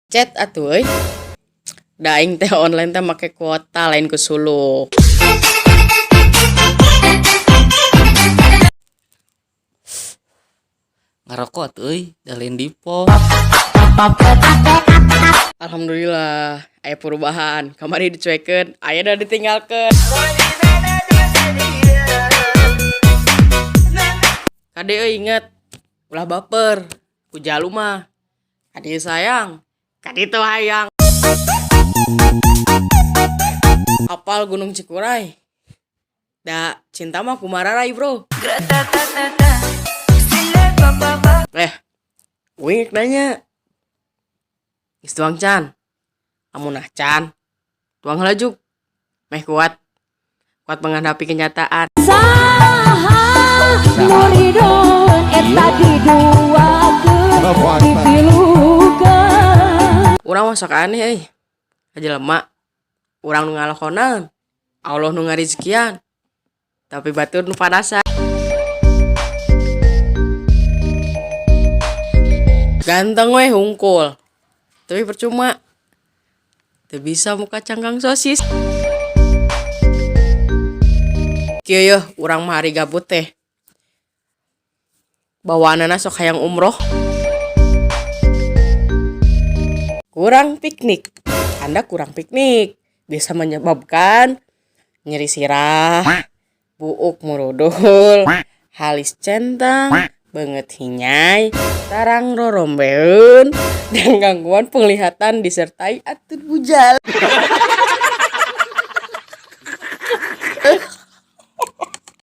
Chat atuh euy. Da aing teh online teh make kuota lain ku suluk. Ngarokot euy, da lain dipo. Alhamdulillah aya perubahan. Kamari dicuekeun, aya da ditinggalkeun. Kade euy inget, ulah baper. Ku jalu mah. Kade sayang, kade teu hayang. Apal Gunung Cikuray? Da cinta mah kumararai, bro. Wing nanya. Geus tuang can. Amunah can. Tuang halajuk. Meh kuat. Kuat menghadapi kenyataan. Urang mah sok aneh euy. Aja lemak. Urang nu ngalakonan. Allah nu ngarizkian. Tapi batur nu padasan. Ganteng weh hungkul. Tapi percuma. Teu bisa muka cangkang sosis. Kieu yeuh urang mah hari gabut teh. Bawaanana sok hayang umroh. Kurang piknik. Anda kurang piknik. Bisa menyebabkan nyeri sirah, buuk murudul, halis centang, beungeut hinyai, tarang rorombeun, dan gangguan penglihatan disertai atur bujal.